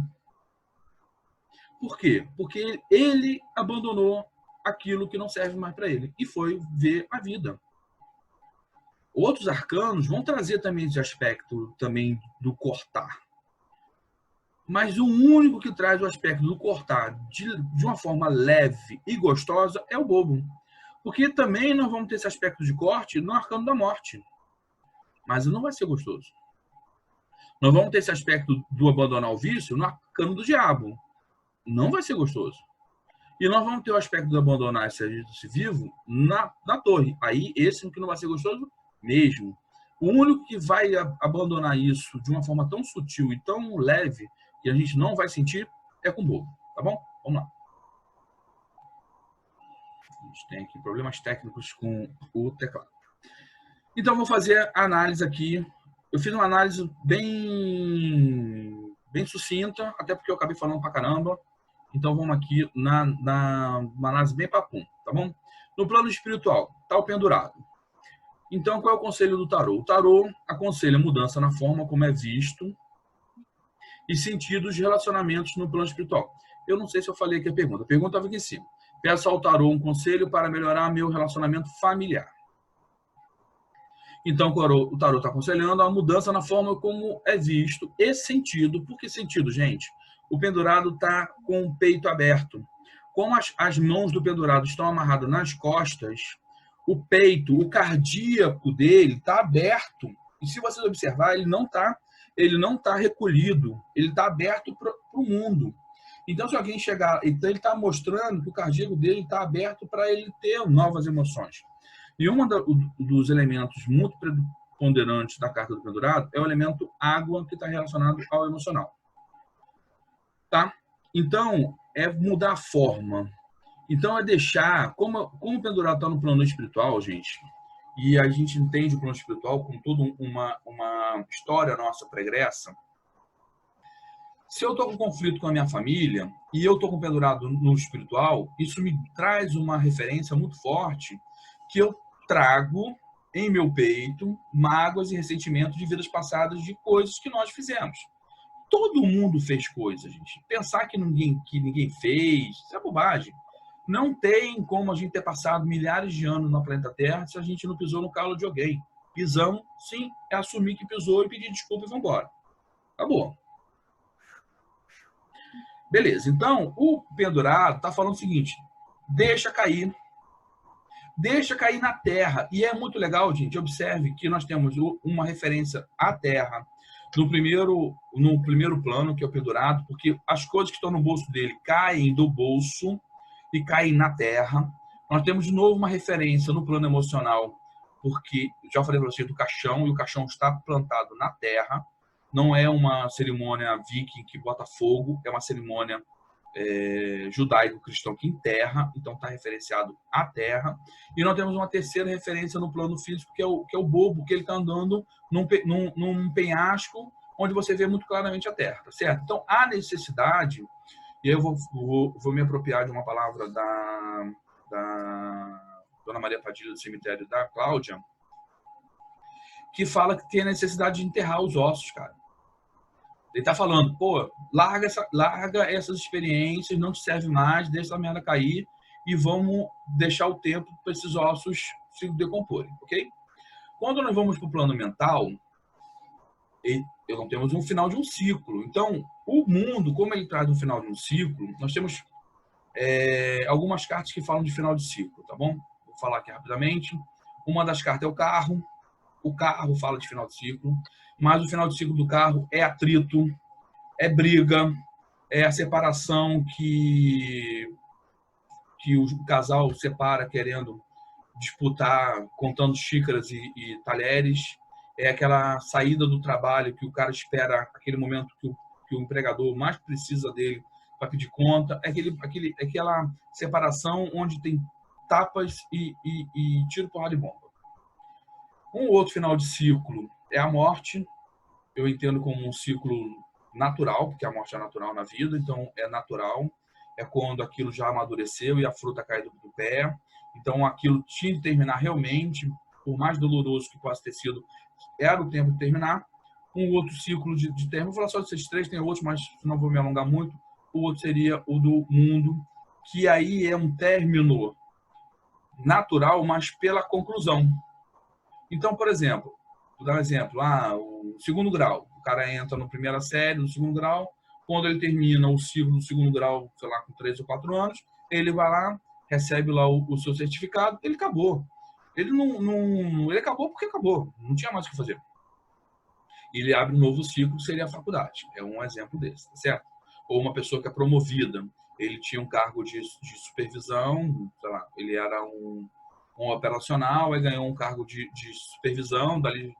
Por quê? Porque ele abandonou aquilo que não serve mais para ele e foi ver a vida. Outros arcanos vão trazer também esse aspecto também do cortar. Mas o único que traz o aspecto do cortar de uma forma leve e gostosa é o bobo. Porque também nós vamos ter esse aspecto de corte no arcano da morte. Mas não vai ser gostoso. Nós vamos ter esse aspecto do abandonar o vício no arcano do diabo. Não vai ser gostoso. E nós vamos ter o aspecto de abandonar esse vivo na torre. Aí esse que não vai ser gostoso mesmo. O único que vai abandonar isso de uma forma tão sutil e tão leve que a gente não vai sentir é com o bobo, tá bom? Vamos lá. A gente tem aqui problemas técnicos com o teclado. Então, vou fazer a análise aqui. Eu fiz uma análise bem sucinta, até porque eu acabei falando pra caramba. Então, vamos aqui uma análise bem papum, tá bom? No plano espiritual, tá o pendurado. Então, qual é o conselho do tarô? O tarô aconselha mudança na forma como é visto e sentido de relacionamentos no plano espiritual. Eu não sei se eu falei aqui a pergunta. A pergunta estava aqui em cima. Peço ao tarô um conselho para melhorar meu relacionamento familiar. Então, o tarô está aconselhando a mudança na forma como é visto e sentido. Por que sentido, gente? O pendurado está com o peito aberto. como as mãos do pendurado estão amarradas nas costas, o peito, o cardíaco dele está aberto. E se vocês observar, ele não tá recolhido, ele está aberto para o mundo. Então, se alguém chegar, então ele está mostrando que o cardíaco dele está aberto para ele ter novas emoções. E um dos elementos muito preponderantes da carta do pendurado é o elemento água, que está relacionado ao emocional. Tá? Então, é mudar a forma. Então, é deixar, como o pendurado está no plano espiritual, gente, e a gente entende o plano espiritual como toda uma história nossa pregressa. Se eu estou com conflito com a minha família e eu estou com pendurado no espiritual, isso me traz uma referência muito forte que eu trago em meu peito mágoas e ressentimentos de vidas passadas de coisas que nós fizemos. Todo mundo fez coisas, gente. Pensar que ninguém fez, isso é bobagem. Não tem como a gente ter passado milhares de anos no planeta Terra se a gente não pisou no calo de alguém. Pisamos, sim, é assumir que pisou e pedir desculpa e vamos embora. Acabou. Beleza, então o pendurado está falando o seguinte: deixa cair na terra. E é muito legal, gente, observe que nós temos uma referência à terra no primeiro plano, que é o pendurado, porque as coisas que estão no bolso dele caem do bolso e caem na terra. Nós temos de novo uma referência no plano emocional, porque já falei para vocês do caixão, e o caixão está plantado na terra. Não é uma cerimônia viking que bota fogo, é uma cerimônia judaico-cristão que enterra, então está referenciado à terra. E nós temos uma terceira referência no plano físico, que é o bobo, que ele está andando num penhasco, onde você vê muito claramente a terra, tá certo? Então, há necessidade, e eu vou me apropriar de uma palavra da Dona Maria Padilha, do cemitério da Cláudia, que fala que tem a necessidade de enterrar os ossos, cara. Ele tá falando, pô, larga essas experiências, não te serve mais, deixa essa merda cair e vamos deixar o tempo para esses ossos se decomporem, ok? Quando nós vamos para o plano mental, nós temos um final de um ciclo. Então, o mundo, como ele traz um final de um ciclo, nós temos algumas cartas que falam de final de ciclo, tá bom? Vou falar aqui rapidamente. Uma das cartas é o carro. O carro fala de final de ciclo, mas o final de ciclo do carro é atrito, é briga, é a separação que o casal separa querendo disputar, contando xícaras e talheres, é aquela saída do trabalho que o cara espera aquele momento que o empregador mais precisa dele para pedir conta, é aquela separação onde tem tapas e tiro, porrada e bomba. Um outro final de ciclo é a morte. Eu entendo como um ciclo natural, porque a morte é natural na vida, então é natural. É quando aquilo já amadureceu e a fruta cai do pé. Então aquilo tinha de terminar realmente, por mais doloroso que possa ter sido, era o tempo de terminar. Um outro ciclo de término, vou falar só desses três, tem outros, mas não vou me alongar muito. O outro seria o do mundo, que aí é um término natural, mas pela conclusão. Então, por exemplo, vou dar um exemplo, o segundo grau, o cara entra na primeira série do segundo grau, quando ele termina o ciclo do segundo grau, sei lá, com 3 ou 4 anos, ele vai lá, recebe lá o seu certificado, ele acabou. Ele acabou porque acabou, não tinha mais o que fazer. Ele abre um novo ciclo, que seria a faculdade. É um exemplo desse, tá certo? Ou uma pessoa que é promovida, ele tinha um cargo de supervisão, sei lá, ele era um operacional, aí ganhou um cargo de supervisão, dali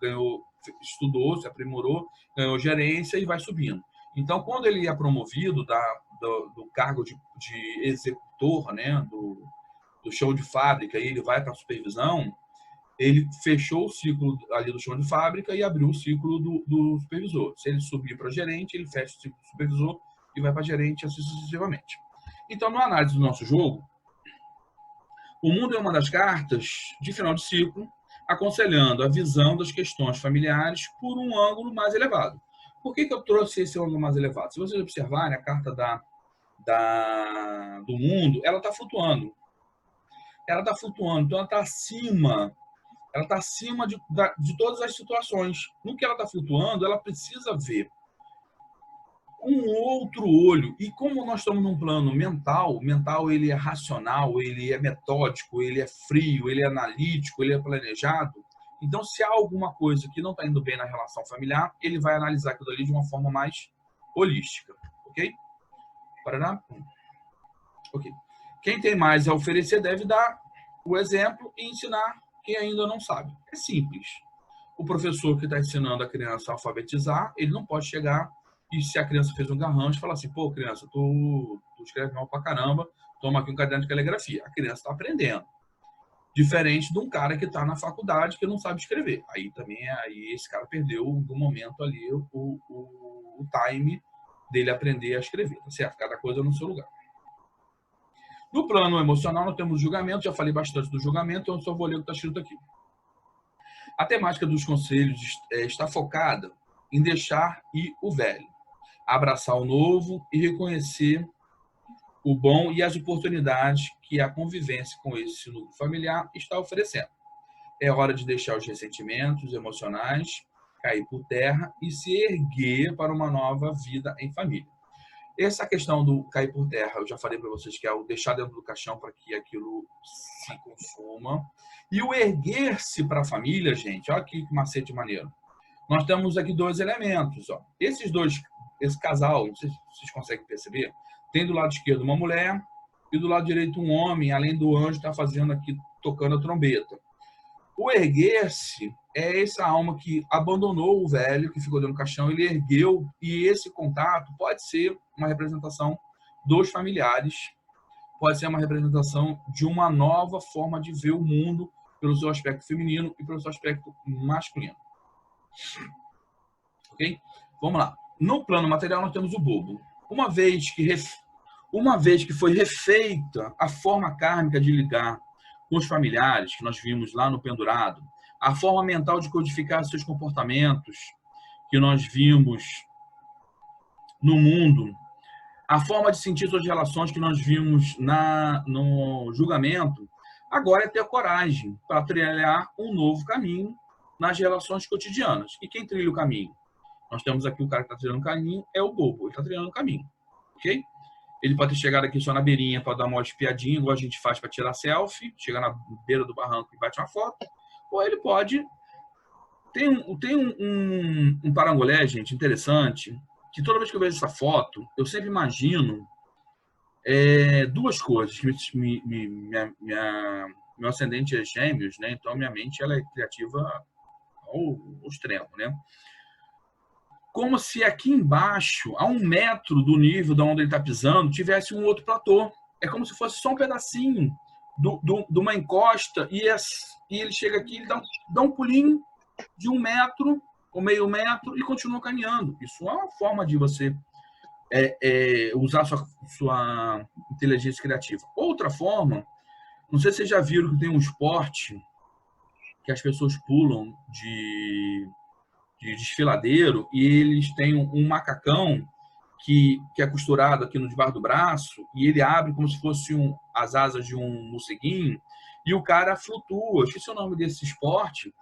estudou, se aprimorou, ganhou gerência e vai subindo. Então, quando ele é promovido do cargo de executor, né, do chão de fábrica, e ele vai para a supervisão, ele fechou o ciclo ali do chão de fábrica e abriu o ciclo do supervisor. Se ele subir para gerente, ele fecha o ciclo do supervisor e vai para gerente, assim sucessivamente. Então, na análise do nosso jogo, o mundo é uma das cartas de final de ciclo, aconselhando a visão das questões familiares por um ângulo mais elevado. Por que eu trouxe esse ângulo mais elevado? Se vocês observarem, a carta do mundo, ela está flutuando. Ela está flutuando, então ela está acima de todas as situações. No que ela está flutuando, ela precisa ver um outro olho. E como nós estamos num plano mental, ele é racional, ele é metódico, ele é frio, ele é analítico, ele é planejado. Então, se há alguma coisa que não está indo bem na relação familiar, ele vai analisar aquilo ali de uma forma mais holística. Ok? Paraná? Ok. Quem tem mais a oferecer deve dar o exemplo e ensinar quem ainda não sabe. É simples. O professor que está ensinando a criança a alfabetizar, ele não pode chegar e, se a criança fez um garrancho, falar assim: pô, criança, tu escreve mal pra caramba, toma aqui um caderno de caligrafia. A criança está aprendendo. Diferente de um cara que está na faculdade que não sabe escrever. Aí também esse cara perdeu no momento ali o time dele aprender a escrever, tá certo? Cada coisa no seu lugar. No plano emocional, nós temos julgamento, já falei bastante do julgamento, então eu só vou ler o que está escrito aqui. A temática dos conselhos está focada em deixar ir o velho, abraçar o novo e reconhecer o bom e as oportunidades que a convivência com esse núcleo familiar está oferecendo. É hora de deixar os ressentimentos emocionais cair por terra e se erguer para uma nova vida em família. Essa questão do cair por terra, eu já falei para vocês que é o deixar dentro do caixão para que aquilo se consuma. E o erguer-se para a família, gente, olha que macete maneiro. Nós temos aqui dois elementos. Ó. Esse casal, não sei se vocês conseguem perceber, tem do lado esquerdo uma mulher e do lado direito um homem, além do anjo que está fazendo aqui, tocando a trombeta. O erguer-se é essa alma que abandonou o velho, que ficou dentro do caixão, ele ergueu, e esse contato pode ser uma representação dos familiares, pode ser uma representação de uma nova forma de ver o mundo pelo seu aspecto feminino e pelo seu aspecto masculino. Ok? Vamos lá. No plano material, nós temos o bobo. Uma vez que foi refeita a forma kármica de ligar com os familiares, que nós vimos lá no pendurado, a forma mental de codificar seus comportamentos, que nós vimos no mundo, a forma de sentir suas relações, que nós vimos no julgamento, agora é ter coragem para trilhar um novo caminho nas relações cotidianas. E quem trilha o caminho? Nós temos aqui o cara que está trilhando o caminho, é o bobo, ele está trilhando o caminho. Ok? Ele pode ter chegado aqui só na beirinha para dar uma espiadinha, igual a gente faz para tirar selfie, chegar na beira do barranco e bate uma foto. Ou ele pode... Tem um parangolé, gente, interessante, que toda vez que eu vejo essa foto, eu sempre imagino duas coisas. Meu ascendente é Gêmeos, né? Então minha mente ela é criativa ao extremo, né? Como se aqui embaixo, a 1 metro do nível de onde ele está pisando, tivesse um outro platô. É como se fosse só um pedacinho de uma encosta e ele chega aqui e dá um pulinho de 1 metro ou meio metro e continua caminhando. Isso é uma forma de você usar sua inteligência criativa. Outra forma, não sei se vocês já viram que tem um esporte que as pessoas pulam de desfiladeiro e eles têm um macacão que é costurado aqui no debaixo do braço e ele abre como se fosse as asas de um morceguinho e o cara flutua. Esqueci o nome desse esporte,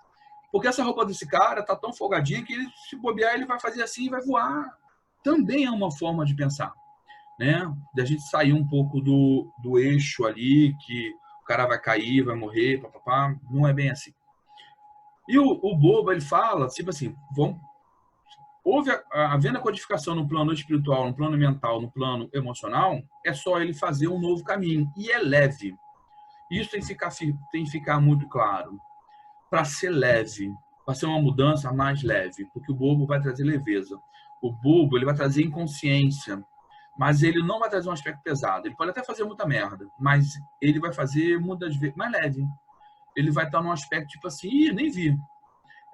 porque essa roupa desse cara tá tão folgadinha que ele, se bobear, ele vai fazer assim e vai voar. Também é uma forma de pensar, né? Da gente sair um pouco do eixo ali, que o cara vai cair, vai morrer, papapá. Não é bem assim. E o bobo, ele fala, tipo assim, havendo a codificação no plano espiritual, no plano mental, no plano emocional, é só ele fazer um novo caminho. E é leve. Isso tem que ficar muito claro. Para ser leve, para ser uma mudança mais leve, porque o bobo vai trazer leveza. O bobo, ele vai trazer inconsciência, mas ele não vai trazer um aspecto pesado. Ele pode até fazer muita merda, mas ele vai fazer muitas vezes mais leve. Ele vai estar num aspecto tipo assim, nem vi.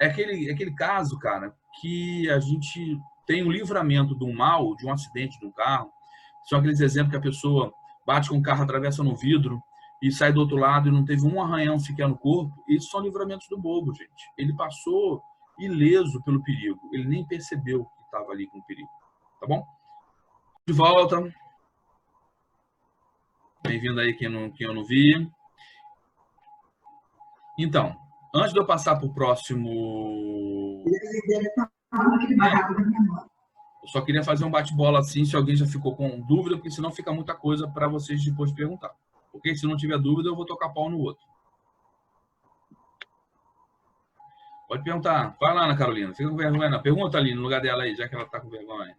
É aquele caso, cara, que a gente tem um livramento do mal, de um acidente de um carro. São aqueles exemplos que a pessoa bate com o carro, atravessa no vidro e sai do outro lado e não teve um arranhão sequer no corpo. Isso são livramentos do bobo, gente. Ele passou ileso pelo perigo. Ele nem percebeu que estava ali com o perigo. Tá bom? De volta. Bem-vindo aí quem eu não vi. Então, antes de eu passar para o próximo... só queria fazer um bate-bola assim, se alguém já ficou com dúvida, porque senão fica muita coisa para vocês depois perguntar. Porque se não tiver dúvida, eu vou tocar pau no outro. Pode perguntar. Vai lá, Ana Carolina. Fica com vergonha, não. Pergunta ali no lugar dela aí, já que ela está com vergonha.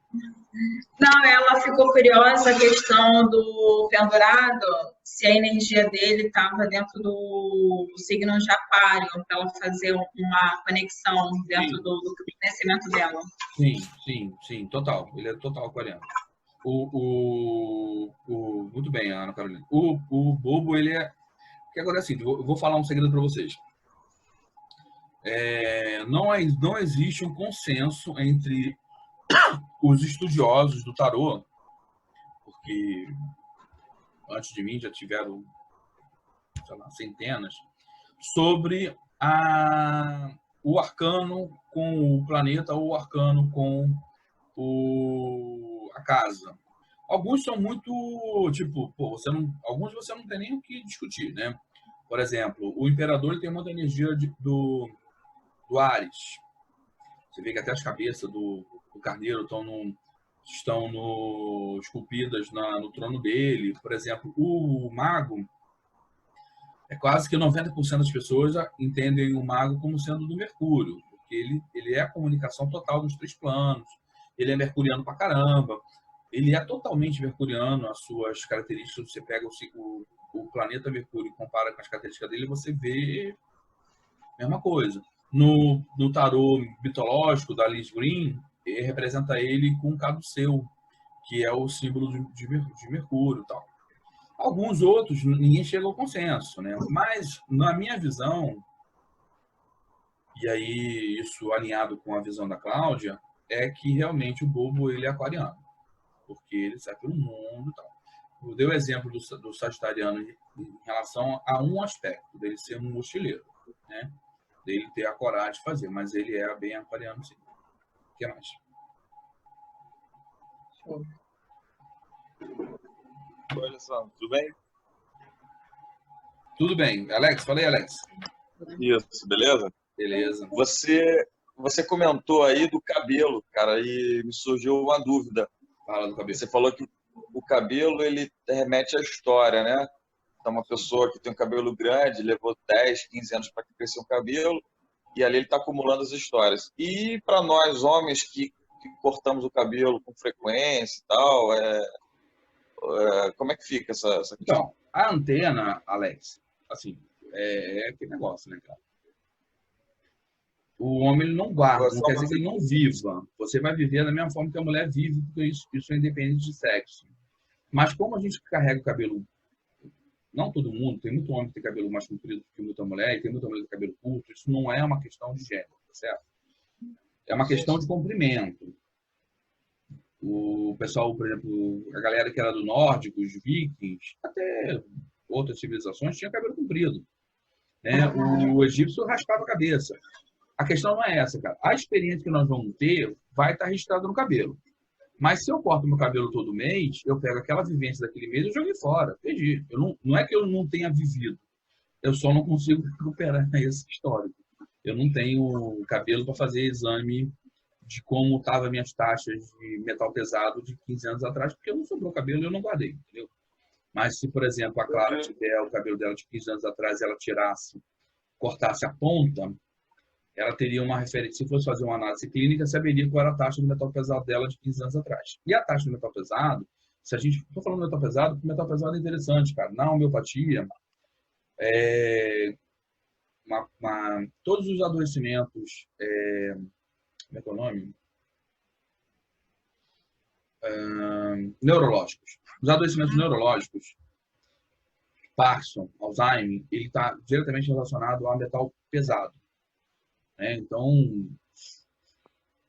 Não, ela ficou curiosa a questão do pendurado, se a energia dele estava dentro do signo de Aquário, para ela fazer uma conexão dentro do conhecimento dela. Sim, total. Ele é total aquariano. Muito bem, Ana Carolina. O bobo, ele é... Que agora é assim, eu vou falar um segredo para vocês. Não existe um consenso entre os estudiosos do tarô, porque antes de mim já tiveram, sei lá, centenas, sobre o arcano com o planeta ou o arcano com a casa. Alguns são muito, tipo, pô, alguns você não tem nem o que discutir, né? Por exemplo, o imperador ele tem muita energia do Ares. Você vê que até as cabeças do carneiro estão esculpidas no trono dele. Por exemplo, o mago, é quase que 90% das pessoas entendem o mago como sendo do Mercúrio, porque ele é a comunicação total dos 3 planos, ele é mercuriano pra caramba, ele é totalmente mercuriano, as suas características, você pega o planeta Mercúrio e compara com as características dele, você vê a mesma coisa. No tarô mitológico da Liz Green, representa ele com um caduceu, que é o símbolo de Mercúrio e tal. Alguns outros, ninguém chega ao consenso, né? Mas, na minha visão, e aí isso alinhado com a visão da Cláudia, é que realmente o bobo ele é aquariano, porque ele sai pelo mundo e tal. Eu dei o exemplo do sagitariano em relação a um aspecto, dele ser um mochileiro, né? Dele ter a coragem de fazer, mas ele é bem aquariano, sim. O que mais? Oi, Alessandro, tudo bem? Tudo bem. Alex, falei, Alex. Isso, beleza? Beleza. Você comentou aí do cabelo, cara, e me surgiu uma dúvida. Fala do cabelo. Você falou que o cabelo, ele remete à história, né? Então, uma pessoa que tem um cabelo grande, levou 10, 15 anos para crescer o cabelo, e ali ele está acumulando as histórias. E para nós, homens que cortamos o cabelo com frequência e tal, como é que fica essa questão? Então, a antena, Alex, assim, é aquele negócio, né, cara? O homem ele não guarda, não quer dizer que ele não viva. Você vai viver da mesma forma que a mulher vive, porque isso é independente de sexo. Mas como a gente carrega o cabelo, não todo mundo, tem muito homem que tem cabelo mais comprido que muita mulher, e tem muita mulher que tem cabelo curto, isso não é uma questão de gênero, tá certo? É uma questão de comprimento. O pessoal, por exemplo, a galera que era do nórdico, os vikings, até outras civilizações, tinha cabelo comprido. Né? O egípcio raspava a cabeça. A questão não é essa, cara. A experiência que nós vamos ter vai estar registrada no cabelo. Mas se eu corto meu cabelo todo mês, eu pego aquela vivência daquele mês e joguei fora. Perdi. Não é que eu não tenha vivido. Eu só não consigo recuperar esse histórico. Eu não tenho cabelo para fazer exame de como estavam minhas taxas de metal pesado de 15 anos atrás, porque eu não sobrou cabelo e eu não guardei, entendeu? Mas se, por exemplo, a Clara tiver o cabelo dela de 15 anos atrás, ela cortasse a ponta, ela teria uma referência. Se fosse fazer uma análise clínica, saberia qual era a taxa do metal pesado dela de 15 anos atrás. E a taxa do metal pesado, se a gente... Estou falando do metal pesado, porque o metal pesado é interessante, cara. Na homeopatia, todos os adoecimentos... como é que é o nome? Neurológicos. Os adoecimentos neurológicos, Parkinson, Alzheimer, ele está diretamente relacionado ao metal pesado. Né? Então,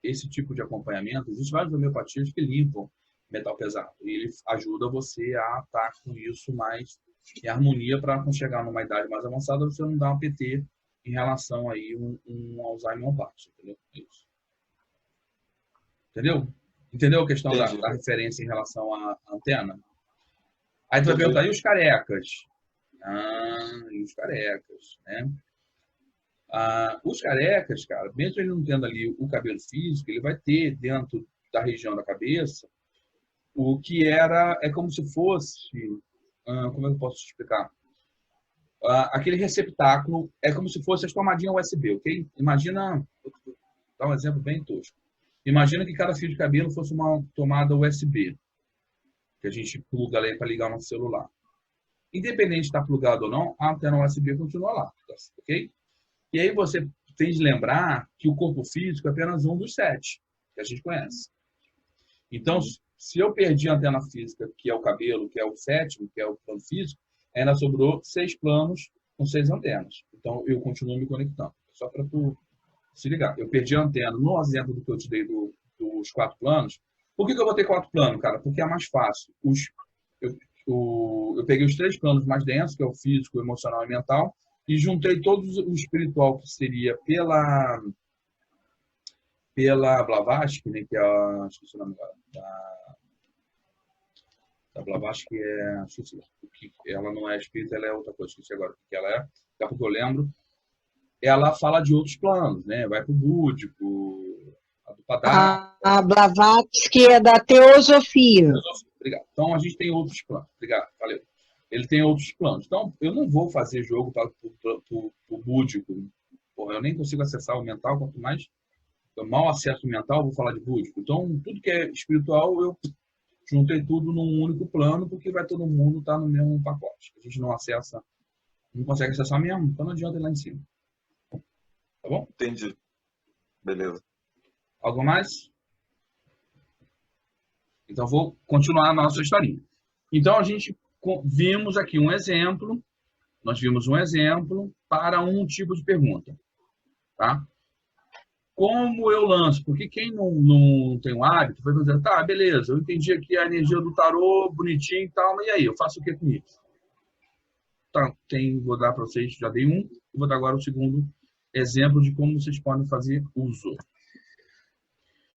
esse tipo de acompanhamento, existem várias homeopatias que limpam metal pesado. E ele ajuda você a estar com isso mais em harmonia para quando chegar numa idade mais avançada, você não dar um PT em relação aí um Alzheimer ou um Parkinson. Entendeu? Isso. Entendeu a questão da referência em relação à antena? Aí tu vai perguntar, e os carecas? E os carecas, né? Os carecas, cara, mesmo ele não tendo ali o cabelo físico, ele vai ter dentro da região da cabeça, o que é como se fosse, como é que eu posso explicar? Aquele receptáculo é como se fosse as tomadinhas USB, ok? Imagina, vou dar um exemplo bem tosco. Imagina que cada fio de cabelo fosse uma tomada USB, que a gente pluga ali para ligar no celular. Independente de estar plugado ou não, a antena USB continua lá, ok? E aí você tem de lembrar que o corpo físico é apenas um dos 7 que a gente conhece. Então, se eu perdi a antena física, que é o cabelo, que é o 7º, que é o plano físico, ainda sobrou 6 planos com 6 antenas. Então, eu continuo me conectando. Só para tu se ligar. Eu perdi a antena no exemplo do que eu te dei dos 4 planos. Por que eu botei 4 planos, cara? Porque é mais fácil. Eu peguei os 3 planos mais densos, que é o físico, o emocional e o mental, e juntei todos o espiritual, que seria pela Blavatsky, né, que é a... Esqueci o nome da Blavatsky, ela não é espírita, ela é outra coisa, esqueci agora o que ela é, daqui a pouco eu lembro. Ela fala de outros planos, né? Vai para o búdico, a do Padar. A Blavatsky é da teosofia. Obrigado. Então, a gente tem outros planos. Obrigado, valeu. Ele tem outros planos. Então, eu não vou fazer jogo para o búdico. Porra, eu nem consigo acessar o mental, quanto mais eu mal acesso o mental, vou falar de búdico. Então, tudo que é espiritual, eu juntei tudo num único plano, porque vai todo mundo estar no mesmo pacote. A gente não acessa, não consegue acessar mesmo, então não adianta ir lá em cima. Tá bom? Entendi. Beleza. Algo mais? Então, vou continuar a nossa historinha. Então, a gente vimos aqui um exemplo. Nós vimos um exemplo para um tipo de pergunta. Tá? Como eu lanço? Porque quem não tem o hábito vai dizer, tá, beleza, eu entendi aqui a energia do tarô, bonitinho e tal, mas e aí? Eu faço o que com isso? Tá, vou dar para vocês, já dei um, e vou dar agora o segundo exemplo de como vocês podem fazer uso.